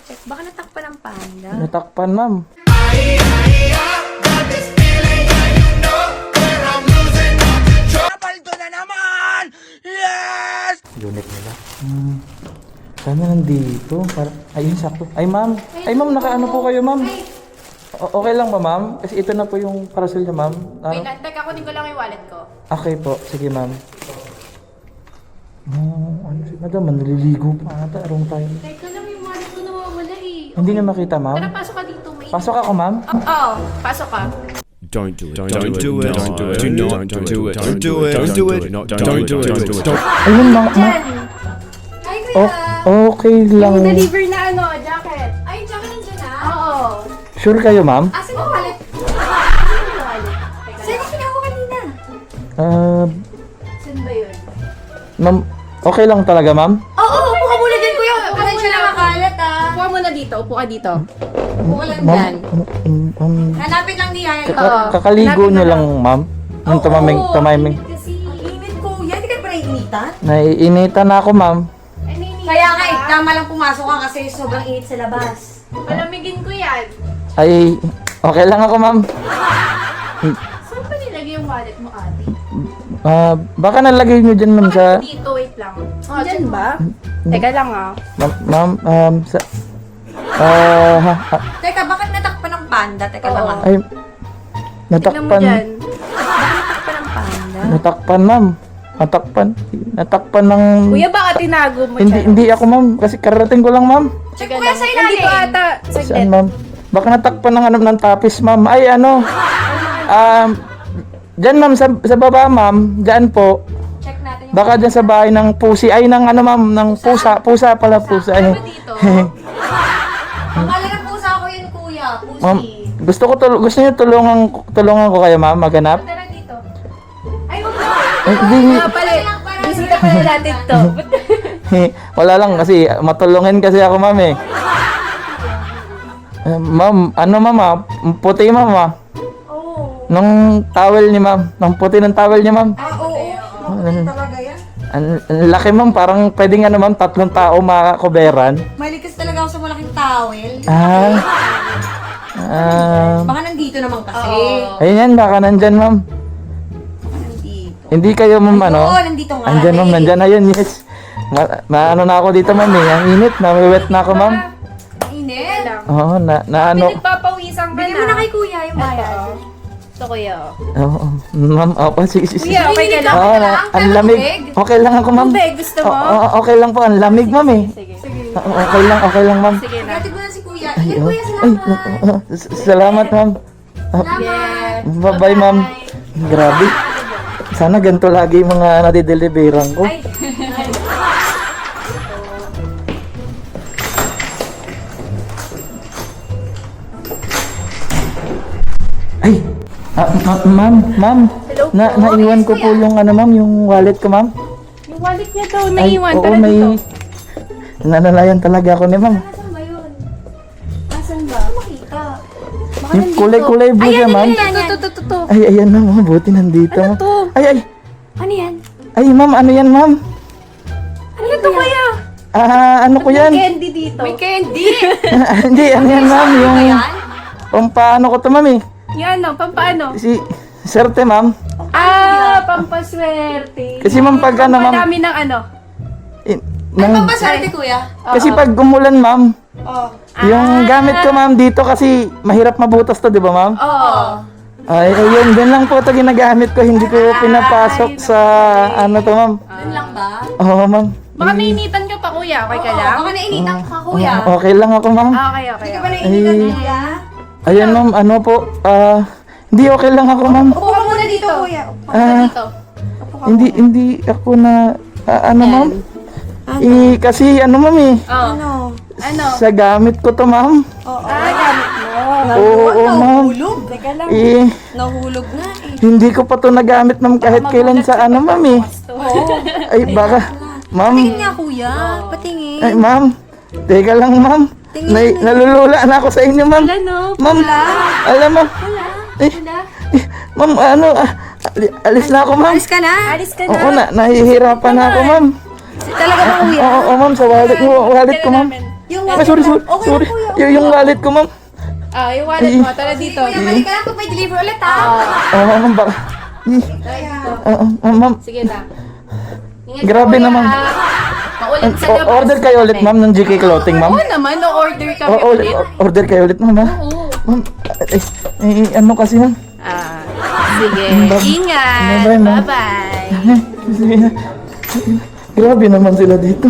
Baka natakpan ng panda. Natakpan, ma'am. Paldo na naman! Yes! Unit nila. Sana nandito. Ayun, sakto. Ay, ma'am. Ay, ma'am, nakaano po kayo, ma'am? Okay lang ba, ma'am? Kasi ito na po yung parcel niya, ma'am. Wait, teka, kunin ko lang yung wallet ko. Okay po. Sige, ma'am. Ano si madam? Naliligo pa ata. Wrong time. Teka lang, yung wallet ko nawawala eh. Hindi niya makita, ma'am? Tara, pasok ka dito. May... Pasok ako, ma'am? Oo, pasok ka. Don't do it. Don't do it. Don't do it. Don't do it. Don't do it. Don't do it. Don't do it. Don't. Ayun, ma'am. Jen! Hi, kuya! Okay lang. Yung deliver na jacket. Ay, tsaka nandiyan na? Oo. Sure kayo, ma'am? Asan yung wallet? Saan yung pinawa ko kanina? Saan ba yun? Ma'am, okay lang talaga, ma'am? Oo, upo ka muna dyan, kuya. Pasensya na makalat, ah. Upo ka muna dito. Upo ka dito. Upo ka lang Ma'am, dyan. ma'am, Hanapin lang ni Yaya. kakaligo Hanapin niyo mo lang, ma'am? Yung tumiming. Kasi, ang init, kuya. Hindi ka pa naiinitan? Naiinitan na ako, ma'am. Kaya nga, tama lang pumasok ka kasi sobrang init sa labas. Palamigin ko yan. Ay, okay lang ako, ma'am. Saan ba nilagay yung wallet mo, ate? Baka nalagay niyo dyan, ma'am, sa... Dito, wait lang. Oh, dyan ba? Teka lang ah. Ma'am, sa... Teka, bakit natakpan ng panda? Teka lang, ah. ay, Tignan mo natakpan. dyan. Baka natakpan ng panda. Natakpan, ma'am. Natakpan ng... Kuya, baka tinago mo Hindi, dyan? hindi ako, ma'am. Kasi kararating ko lang, ma'am. Check Teka kuya lang. sa ilalim. Nandito ata. Saan, Saglit. ma'am? Baka natakpan ng tapis, ma'am. Ay, ano? Diyan, ma'am, sa baba, ma'am. Diyan po. Check natin yung... Baka dyan sa bahay ng pusi. Ay, ng ano, ma'am, ng pusa. Pusa pala, pusa. Ay. Ano ba dito? Akala ng pusa ko yun, kuya. Pusi. Ma'am, gusto niyo tulungan ko kayo, ma'am, maghanap? Tara dito. Ay, wag na. Ay, hindi. Pala, bisita pala natin to. Wala lang kasi matulungin kasi ako, ma'am, eh. Ma'am, ano, ma'am, puti, ma'am, Oo. Nung towel ni ma'am. Nung puti ng towel niya, ma'am. Oo. Makulit talaga yan. Ang laki, ma'am. Parang pwedeng ano, ma'am, 3 tao makakoberan. Mahilig kasi talaga ako sa malaking towel. Baka nandito naman kasi. Ayun yan, baka nandyan, ma'am. Baka nandito. Hindi kayo, ma'am, ano? Oo, nandito nga. Andyan, ma'am, eh. nandyan. Ayun, yes. Ano na ako dito, ma'am, eh. Ang init, na-wet na ako, ma'am. Init. Oo, na ano. Pinagpapawisan ka Bigyan mo na kay kuya yung bayad. Ito, kuya. Oo, ma'am, sige, sige. Kuya, okay ka lang? Oo, ang lamig. Okay lang ako, ma'am. Tubig, gusto mo? Oo, okay lang po. Ang lamig, ma'am, eh. Sige. Okay lang, ma'am. Sige na. Gatid mo na si kuya. Ingat kuya, Ay, salamat. salamat, ma'am. Salamat. Bye-bye, ma'am. Grabe. Sana ganito lagi yung mga nadideliveran ko. Ay. Ay! Ma'am. Hello po. Naiwan ko po yung ano, ma'am, yung wallet ko, ma'am. Yung wallet niya daw, Ay, naiwan. oo, Tara may... dito. Nanalayan talaga ako ni ma'am. Nasaan ba yun? Asan ba? Makita. Baka Yung nandito. kulay-kulay blue siya, ma'am. Ito. Ay, ayan na, ma'am. Buti nandito. Ano to? Ay. Ano yan? Ay, ma'am, ano yan, ma'am? Ano ito, kuya? Ano ko yan? May candy dito. May candy. Hindi, ano yan, ma'am? Yung... Ayan. Pampaano ko to, ma'am, eh. Yan, no? Pampaano? Si... Serte, ma'am. Pampaswerte. Kasi, ma'am, pag ano, ma'am... Pampadami ng ano? in- Ay, nang- pampaswerte kuya. Kasi pag umulan, ma'am, Oh. yung gamit ko, ma'am, dito kasi mahirap mabutas to, di ba, ma'am? Oo. Ay, ayun, din lang po ito ginagamit ko. Hindi ko pinapasok sa, ano to, ma'am. Doon lang ba? Oo, ma'am. Baka nainitan ka pa, kuya. Okay ka Oo, lang? baka nainitan ka kuya. Okay lang ako, ma'am. Okay. Hindi ka ba nainitan Ay. kuya? Ayun, ma'am, ano po, hindi okay lang ako, ma'am. Upo ka muna dito kuya. Dito. Hindi ako na, ano, ma'am? Kasi, ano, ma'am, eh. Oh. Ano? Sa gamit ko to, ma'am. Gamit mo. Oo, ma'am. Nahulog. Teka lang. Nahulog na eh. Hindi ko pa to nagamit, ma'am, kahit kailan sa ano, ma'am, eh. Ay, baka, ma'am. Patingin nga kuya. Patingin. Ay, ma'am. Teka lang, ma'am. Nalulula na ako sa inyo, ma'am. Wala, no? Ma'am, alam mo. Eh, Wala. ma'am, ano, alis na ako, ma'am. Alis ka na. Alis ka na. Oo, nahihirapan na ako, ma'am. Talaga ba kuya? Oo, ma'am, sa wallet ko, ma'am. Yung Ay, sorry. Okay lang, kuya. Yung wallet ko, ma'am. Ah, yung wallet mo. Tara dito. Kuya, balik ka lang kung may deliver ulit, ha? Ma'am, baka. Ma'am, Sige na. Ingat Grabe ka, kuya, naman. ha? Maulit sa labas. order kayo ulit, ma'am, ng GK Clothing, ma'am. Oo naman, no-order kami Oo, ulit. order kayo ulit, ma'am, ha? Oo. Ma'am, ano kasi, ma'am? Ah, sige. Bye-bye, Ingat. ma'am. Bye-bye. Grabe naman sila dito.